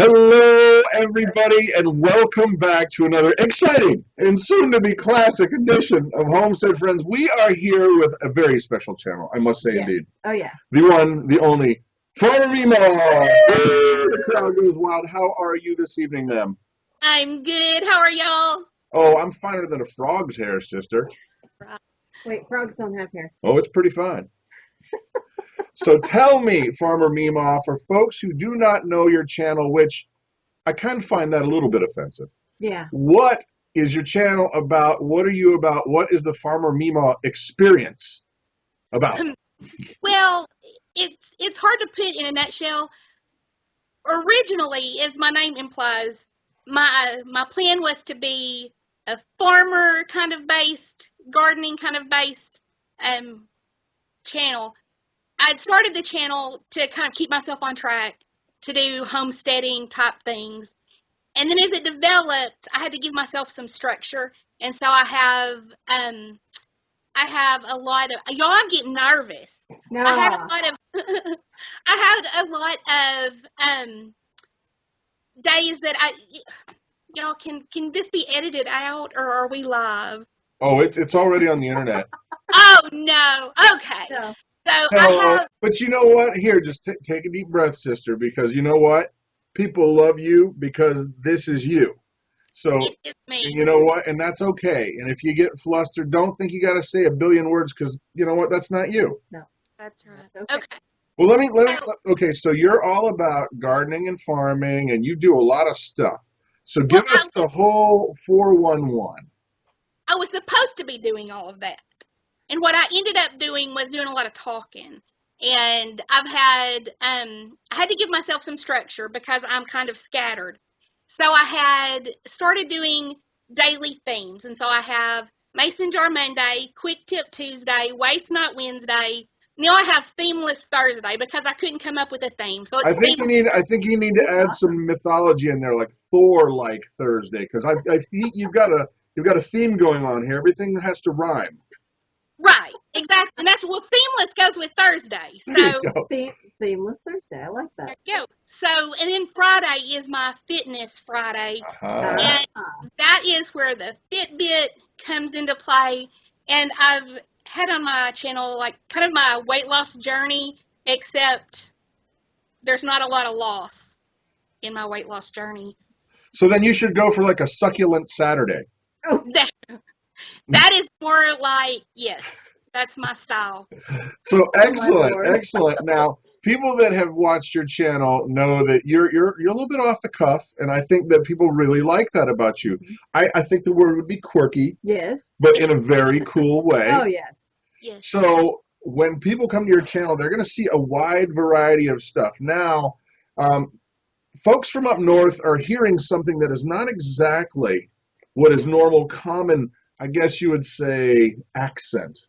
Hello, everybody, and welcome back to another exciting and soon-to-be classic edition of Homestead Friends. We are here with a very special channel, I must say, indeed. Oh, yes. The one, the only, Farmer Meemaw. The crowd goes wild. How are you this evening, ma'am? I'm good. How are y'all? Oh, I'm finer than a frog's hair, sister. Wait, frogs don't have hair. Oh, it's pretty fine. So tell me, Farmer Meemaw, for folks who do not know your channel, which I kind of find that a little bit offensive. Yeah. What is your channel about? What are you about? What is the Farmer Meemaw experience about? Well, it's hard to put in a nutshell. Originally, as my name implies, my plan was to be a farmer kind of based, gardening kind of based channel. I'd started the channel to kind of keep myself on track, to do homesteading type things. And then as it developed, I had to give myself some structure. And so I have a lot of, y'all, I'm getting nervous. No. I had a lot of days that y'all, can this be edited out, or are we live? Oh, it's already on the internet. Oh, no. Okay. No. So No, but you know what? Here, just take a deep breath, sister, because you know what? People love you because this is you. So, it is me. and you know what? And that's okay. And if you get flustered, don't think you got to say a billion words because you know what? That's not you. No. That's right. That's okay. Okay. Well, let me, okay, so you're all about gardening and farming, and you do a lot of stuff. So give us the whole 411. I was supposed to be doing all of that. And what I ended up doing was doing a lot of talking. And I had to give myself some structure because I'm kind of scattered. So I had started doing daily themes. And so I have Mason Jar Monday, Quick Tip Tuesday, Waste Not Wednesday. Now I have Themeless Thursday because I couldn't come up with a theme. So it's I think you need to add some mythology in there, like Thor-like Thursday, because I think you've got a theme going on here. Everything has to rhyme. Right, exactly. And that's, well, Themeless goes with Thursday. So Themeless Thursday. I like that. there you go. So, and then Friday is my Fitness Friday. And that is where the Fitbit comes into play. And I've had on my channel, like, kind of my weight loss journey, except there's not a lot of loss in my weight loss journey. So then you should go for like a succulent Saturday. Oh. That is more like, yes, that's my style. So excellent. Now, people that have watched your channel know that you're a little bit off the cuff, and I think that people really like that about you. I think the word would be quirky. Yes. But in a very cool way. Oh, yes. Yes. So when people come to your channel, they're going to see a wide variety of stuff. Now, folks from up north are hearing something that is not exactly what is normal, common, I guess you would say, accent.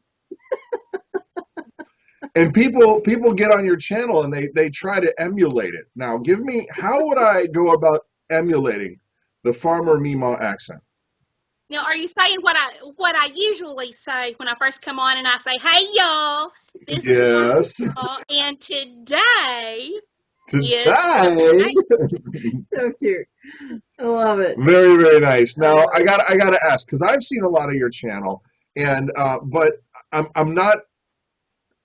And people get on your channel and they try to emulate it. Now, how would I go about emulating the Farmer Meemaw accent? Now, are you saying what I usually say when I first come on and I say, "Hey, y'all, this is Meemaw, and today." So cute. I love it. Very, very nice. Now, I gotta ask, because I've seen a lot of your channel, and but I'm not.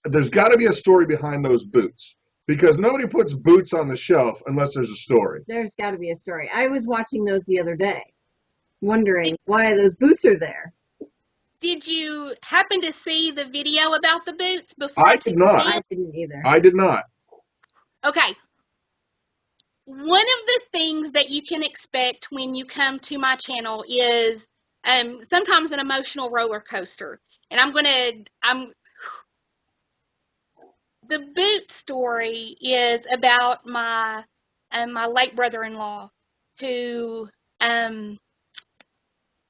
There's got to be a story behind those boots, because nobody puts boots on the shelf unless there's a story. There's got to be a story. I was watching those the other day, wondering why those boots are there. Did you happen to see the video about the boots before? I did not. I didn't either. I did not. Okay. One of the things that you can expect when you come to my channel is sometimes an emotional roller coaster. And the boot story is about my late brother-in-law who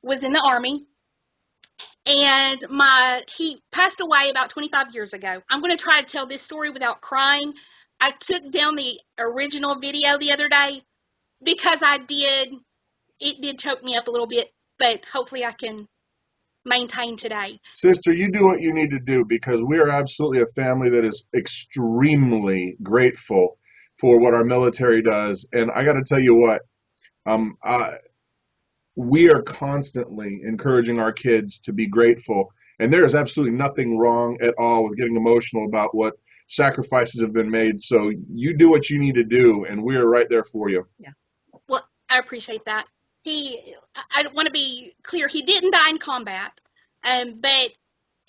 was in the Army, and he passed away about 25 years ago. I'm going to try to tell this story without crying. I took down the original video the other day because it did choke me up a little bit, but hopefully I can maintain today. Sister, you do what you need to do, because we are absolutely a family that is extremely grateful for what our military does. And I got to tell you what, um, I, we are constantly encouraging our kids to be grateful. And there is absolutely nothing wrong at all with getting emotional about what sacrifices have been made. So you do what you need to do, and we are right there for you. Yeah. Well, I appreciate that. I want to be clear, he didn't die in combat, but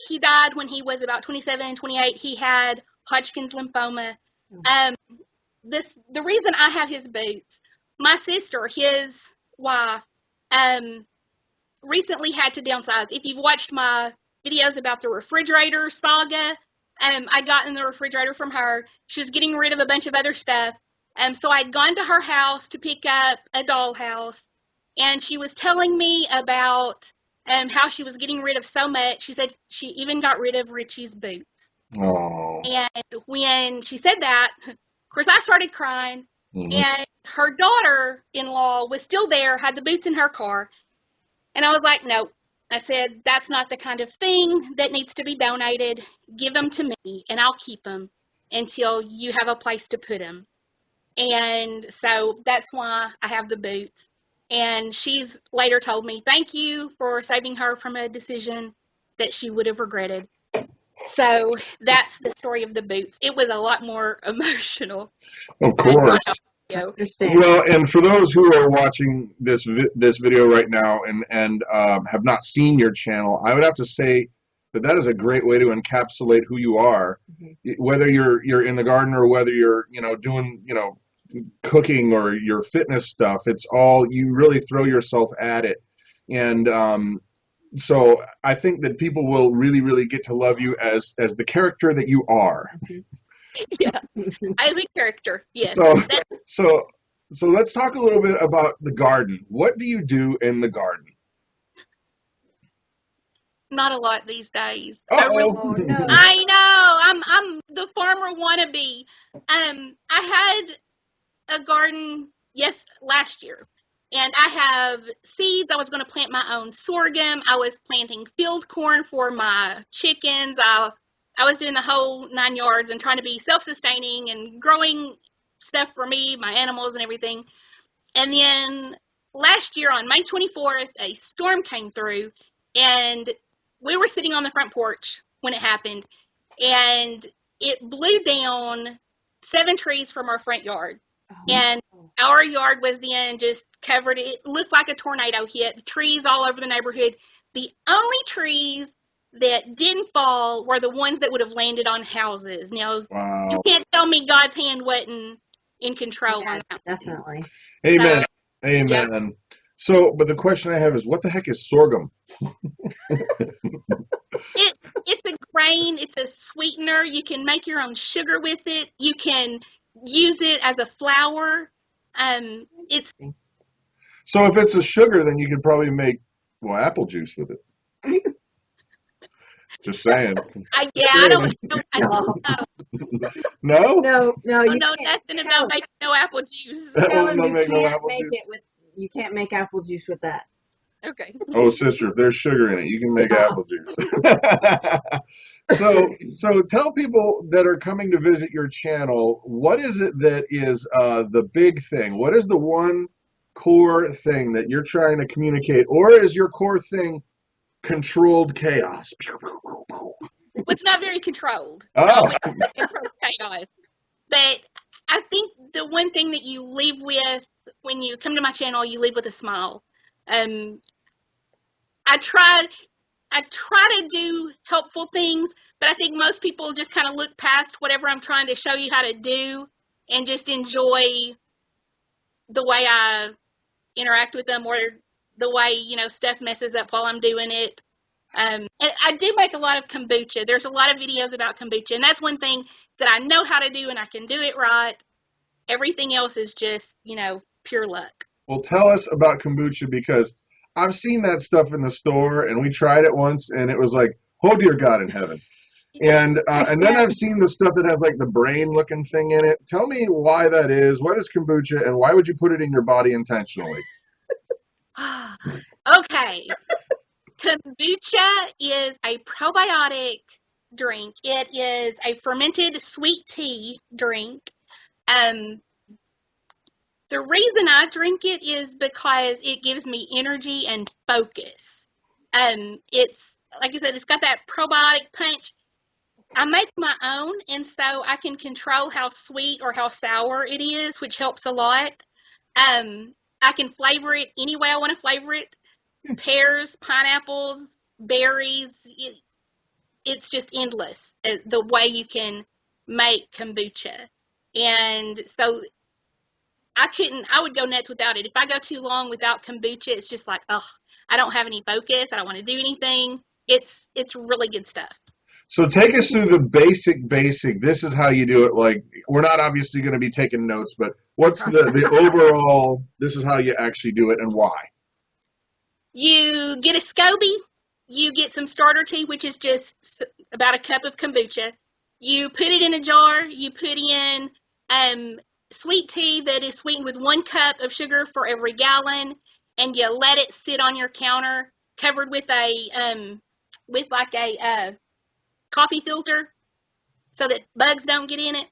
he died when he was about 27, 28. He had Hodgkin's lymphoma. The reason I have his boots, my sister, his wife, recently had to downsize. If you've watched my videos about the refrigerator saga, I got in the refrigerator from her. She was getting rid of a bunch of other stuff. So I'd gone to her house to pick up a dollhouse, and she was telling me about how she was getting rid of so much. She said she even got rid of Richie's boots. Oh. And when she said that, of course, I started crying. And her daughter-in-law was still there, had the boots in her car. And I was like, no. I said, that's not the kind of thing that needs to be donated. Give them to me, and I'll keep them until you have a place to put them. And so that's why I have the boots. And she's later told me, thank you for saving her from a decision that she would have regretted. So that's the story of the boots. It was a lot more emotional. Of course. Well, and for those who are watching this video right now and have not seen your channel, I would have to say that is a great way to encapsulate who you are, whether you're in the garden or whether you're doing cooking or your fitness stuff. It's all, you really throw yourself at it, and so I think that people will really, really get to love you as the character that you are. Yeah, I'm a character. Yes. So let's talk a little bit about the garden. What do you do in the garden? Not a lot these days. Oh no. I know. I'm the farmer wannabe. I had a garden last year, and I have seeds. I was going to plant my own sorghum. I was planting field corn for my chickens. I was doing the whole 9 yards and trying to be self-sustaining and growing stuff for me, my animals, and everything. And then last year on May 24th, a storm came through, and we were sitting on the front porch when it happened, and it blew down 7 trees from our front yard. And our yard was then just covered. It looked like a tornado hit. Trees all over the neighborhood. The only trees that didn't fall were the ones that would have landed on houses. Now, Wow. You can't tell me God's hand wasn't in control on that. Definitely. Amen. Amen. Yeah. So, but the question I have is, what the heck is sorghum? It's a grain. It's a sweetener. You can make your own sugar with it. You can use it as a flour. So if it's a sugar, then you could probably make apple juice with it. Just saying. I don't know. No? No, you know nothing about making no apple juice. You can't make apple juice with that. Okay. Oh, sister, if there's sugar in it, you can make apple juice. So tell people that are coming to visit your channel, what is it that is the big thing? What is the one core thing that you're trying to communicate? Or is your core thing controlled chaos? Well, it's not very controlled. Oh. Controlled chaos. But I think the one thing that you leave with when you come to my channel, you leave with a smile. I try to do helpful things, but I think most people just kind of look past whatever I'm trying to show you how to do and just enjoy the way I interact with them, or the way, stuff messes up while I'm doing it. And I do make a lot of kombucha. There's a lot of videos about kombucha, and that's one thing that I know how to do, and I can do it right. Everything else is just, pure luck. Well, tell us about kombucha, because I've seen that stuff in the store, and we tried it once, and it was like, oh dear God in heaven. And then I've seen the stuff that has like the brain-looking thing in it. Tell me why that is. What is kombucha, and why would you put it in your body intentionally? Okay. Kombucha is a probiotic drink. It is a fermented sweet tea drink. The reason I drink it is because it gives me energy and focus. It's, like I said, it's got that probiotic punch. I make my own, and so I can control how sweet or how sour it is, which helps a lot. I can flavor it any way I want to flavor it. Pears, pineapples, berries. It's just endless, the way you can make kombucha. And so I would go nuts without it. If I go too long without kombucha, it's just like, ugh, I don't have any focus. I don't want to do anything. It's really good stuff. So take us through the basic. This is how you do it. Like, we're not obviously going to be taking notes, but what's the overall, this is how you actually do it and why? You get a SCOBY. You get some starter tea, which is just about a cup of kombucha. You put it in a jar. You put in sweet tea that is sweetened with 1 cup of sugar for every gallon, and you let it sit on your counter covered with a coffee filter so that bugs don't get in it,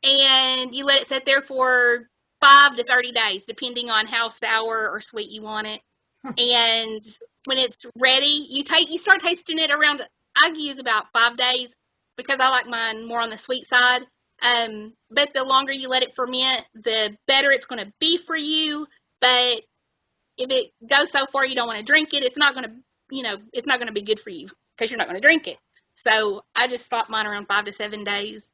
and you let it sit there for 5 to 30 days depending on how sour or sweet you want it. And when it's ready, you start tasting it around, I use about 5 days because I like mine more on the sweet side. But the longer you let it ferment, the better it's going to be for you. But if it goes so far you don't want to drink it, it's not going to be good for you because you're not going to drink it. So I just stop mine around 5 to 7 days.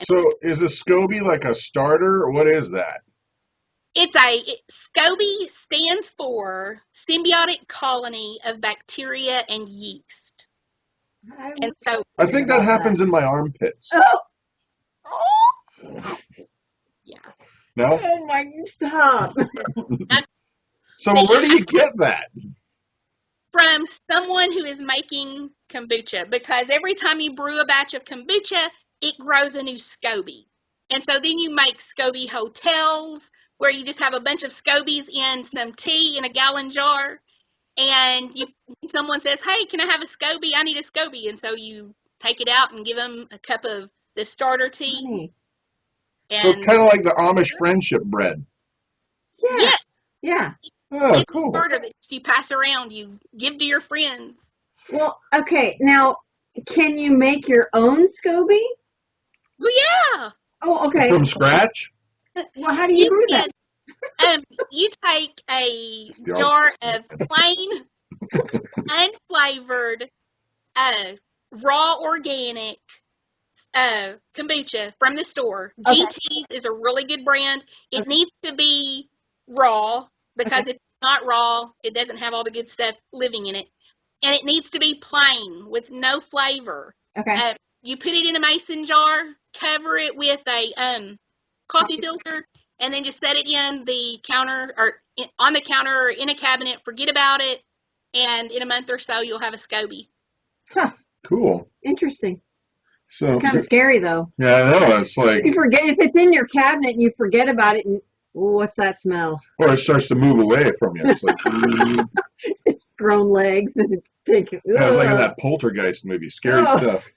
So is a SCOBY like a starter, or what is that? SCOBY stands for Symbiotic Colony of Bacteria and Yeast. And so I think that happens in my armpits. Yeah. No? Oh my, stop. So where do you get that? From someone who is making kombucha, because every time you brew a batch of kombucha, it grows a new SCOBY. And so then you make SCOBY hotels where you just have a bunch of SCOBYs in some tea in a gallon jar. And someone says, hey, can I have a SCOBY? I need a SCOBY. And so you take it out and give them a cup of the starter tea. And so it's kind of like the Amish friendship bread. Yeah. Yeah. Oh, it's cool. starter that you pass around, you give to your friends. Well, okay. Now, can you make your own SCOBY? Well, yeah. Oh, okay. From scratch? Well, how do you brew that? You take a jar of plain, unflavored, raw organic kombucha from the store. Okay. GT's is a really good brand. It needs to be raw because if it's not raw, it doesn't have all the good stuff living in it. And it needs to be plain with no flavor. Okay. You put it in a mason jar, cover it with a coffee filter, and then just set it in the counter or on the counter or in a cabinet. Forget about it, and in a month or so, you'll have a SCOBY. Huh. Cool. Interesting. So It's kind of scary, though. Yeah, I know. It's like You forget if it's in your cabinet and you forget about it. And what's that smell? or it starts to move away from you. It's like, It's grown legs and it's taking. yeah, it's like in that Poltergeist movie. Scary stuff.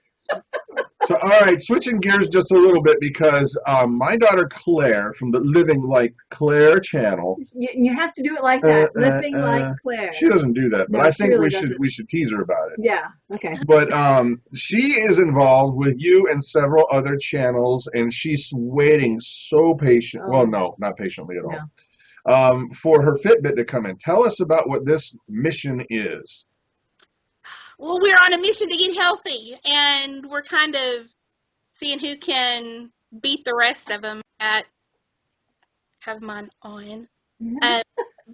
So, all right, switching gears just a little bit because my daughter Claire from the Living Like Claire channel. You have to do it like that. Living like Claire. She doesn't do that, but No, I she think really we doesn't. should tease her about it. Yeah. Okay. But she is involved with you and several other channels, and she's waiting so patient. Oh. Well, no, not patiently at all. For her Fitbit to come in. Tell us about what this mission is. Well, we're on a mission to get healthy, and we're kind of seeing who can beat the rest of them at have mine on.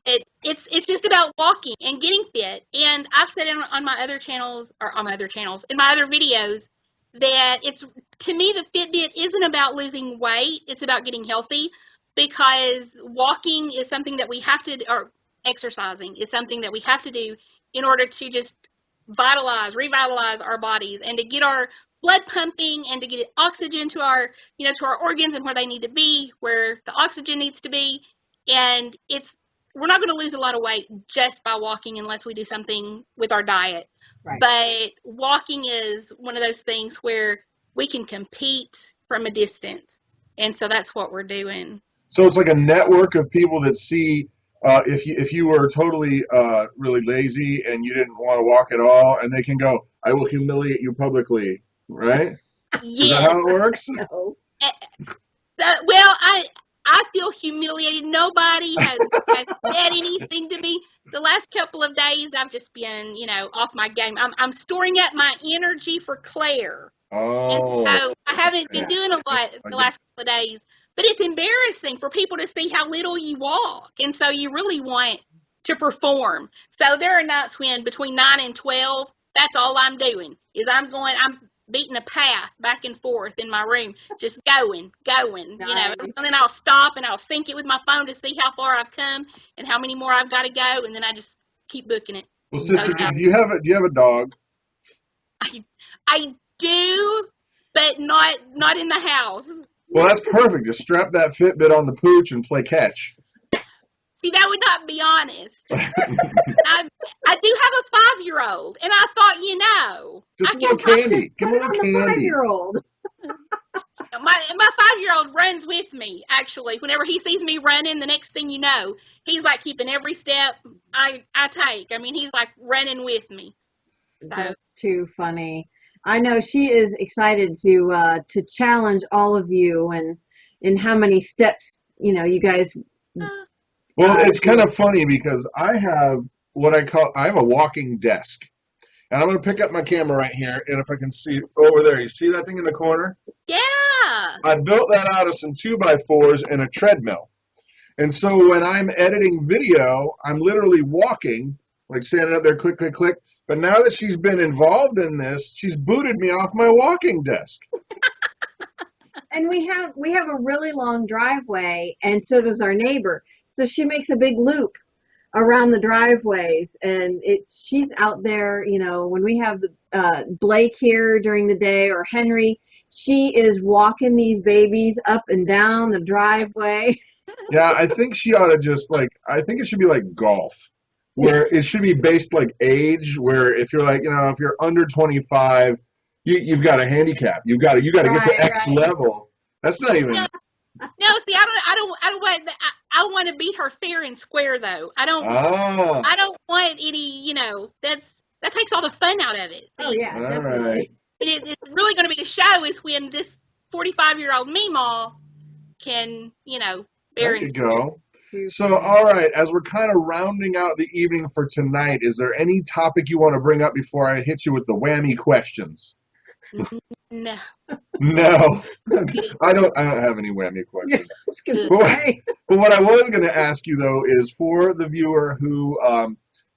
It's just about walking and getting fit. And I've said on my other channels, in my other videos, that to me, the Fitbit isn't about losing weight. It's about getting healthy, because walking is something that we have to, or exercising is something that we have to do in order to just revitalize our bodies and to get our blood pumping and to get oxygen to our organs and where they need to be, where the oxygen needs to be. And we're not going to lose a lot of weight just by walking unless we do something with our diet. Right. But walking is one of those things where we can compete from a distance. And so that's what we're doing. So it's like a network of people that see if you were totally really lazy and you didn't want to walk at all, and they can go, I will humiliate you publicly, right? Yes. Is that how it works? No. Well, I feel humiliated. Nobody has said anything to me. The last couple of days, I've just been, off my game. I'm storing up my energy for Claire. Oh. And so I haven't been doing a lot the last couple of days. But it's embarrassing for people to see how little you walk. And so you really want to perform. So there are nights when between 9 and 12, that's all I'm doing is I'm beating a path back and forth in my room, just going, Nice. and then I'll stop and I'll sync it with my phone to see how far I've come and how many more I've got to go. And then I just keep booking it. Well, sister, do you have a dog? I do, but not in the house. Well, that's perfect. Just strap that Fitbit on the pooch and play catch. See, that would not be honest. I do have a 5-year-old, and I thought, just a little candy. Give him a little candy. 5-year-old. My 5-year-old runs with me, actually. Whenever he sees me running, the next thing you know, he's like keeping every step I take. I mean, he's like running with me. So. That's too funny. I know she is excited to challenge all of you and how many steps, you guys. Well, it's kind of funny because I have I have a walking desk. And I'm going to pick up my camera right here, and if I can see over there, you see that thing in the corner? Yeah. I built that out of some 2x4s and a treadmill. And so when I'm editing video, I'm literally walking, like standing up there, click, click, click. But now that she's been involved in this, she's booted me off my walking desk. And we have a really long driveway, and so does our neighbor. So she makes a big loop around the driveways, and she's out there, when we have Blake here during the day or Henry, she is walking these babies up and down the driveway. Yeah, I think she ought to I think it should be like golf, where it should be based like age, where if you're like, if you're under 25, you've got a handicap. You got to get to X level. That's not even. No, see, I want to beat her fair and square though. I don't want any, that takes all the fun out of it. See? Oh yeah, definitely. Right. It's really going to be a show is when this 45-year-old Meemaw can, bear and square. Go. So, all right, as we're kind of rounding out the evening for tonight, is there any topic you want to bring up before I hit you with the whammy questions? No. No. I don't have any whammy questions. I was going to say. But what I was going to ask you, though, is for the viewer who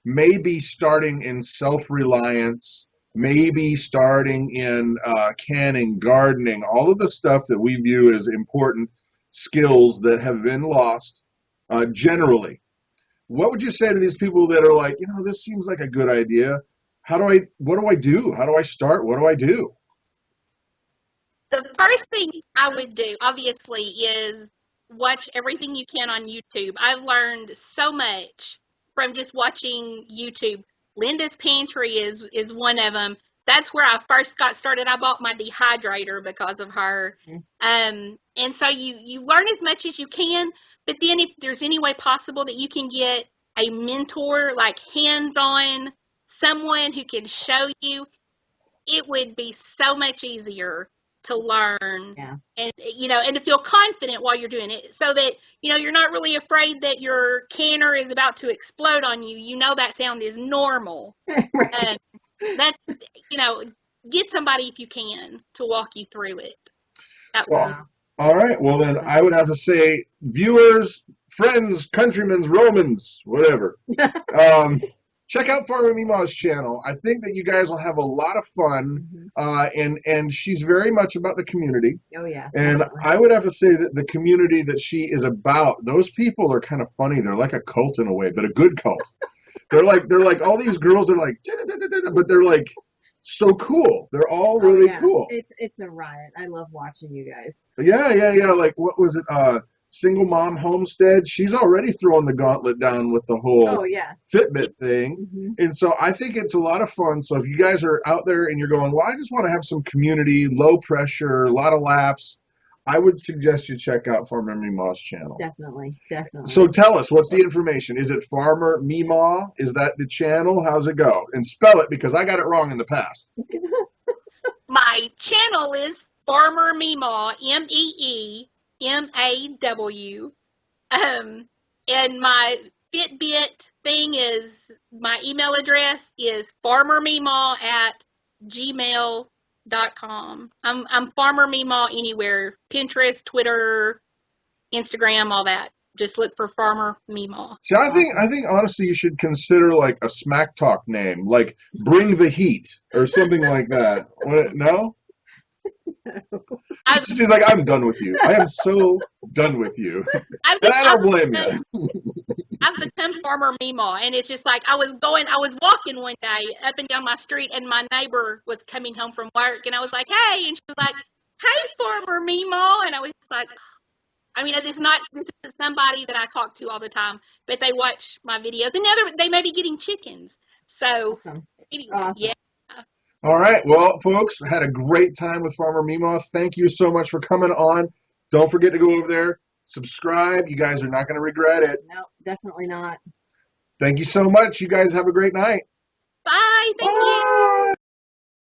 may be starting in self-reliance, maybe starting in canning, gardening, all of the stuff that we view as important skills that have been lost. Generally, what would you say to these people that are like, this seems like a good idea? What do I do? How do I start? What do I do? The first thing I would do, obviously, is watch everything you can on YouTube. I've learned so much from just watching YouTube. Linda's Pantry is one of them. That's where I first got started. I bought my dehydrator because of her. And so you learn as much as you can, but then if there's any way possible that you can get a mentor, like hands-on, someone who can show you, it would be so much easier to learn and to feel confident while you're doing it so that, you're not really afraid that your canner is about to explode on you. That sound is normal. Right. That's, get somebody if you can to walk you through it. All right. Well, then I would have to say, viewers, friends, countrymen, Romans, whatever. Check out Farmer Meemaw's channel. I think that you guys will have a lot of fun. And she's very much about the community. Oh, yeah. And definitely. I would have to say that the community that she is about, those people are kind of funny. They're like a cult in a way, but a good cult. They're like all these girls are like, but they're like so cool. They're all really cool. It's a riot. I love watching you guys. Yeah. Like, what was it? Single Mom Homestead. She's already throwing the gauntlet down with the whole Fitbit thing. And so I think it's a lot of fun. So if you guys are out there and you're going, well, I just want to have some community, low pressure, a lot of laughs, I would suggest you check out Farmer Meemaw's channel. Definitely. So tell us, what's the information? Is it Farmer Meemaw? Is that the channel? How's it go? And spell it, because I got it wrong in the past. My channel is Farmer Meemaw, Meemaw. And my Fitbit thing is, my email address is farmermeemaw@gmail.com. I'm Farmer Meemaw anywhere. Pinterest, Twitter, Instagram, all that. Just look for Farmer Meemaw. See, I think honestly you should consider like a smack talk name, like Bring the Heat or something like that. No? She's like, I'm done with you. I am so done with you. And I don't blame you. I've become Farmer Meemaw, and it's just like I was walking one day up and down my street, and my neighbor was coming home from work, and I was like, hey, and she was like, hey, Farmer Meemaw, and I was just like, I mean, this isn't somebody that I talk to all the time, but they watch my videos, and now they may be getting chickens. So, Awesome. Anyway, Awesome. yeah. All right. Well, folks, had a great time with Farmer Meemaw. Thank you so much for coming on. Don't forget to go over there, subscribe. You guys are not going to regret it. No, definitely not. Thank you so much. You guys have a great night. Bye. Thank you.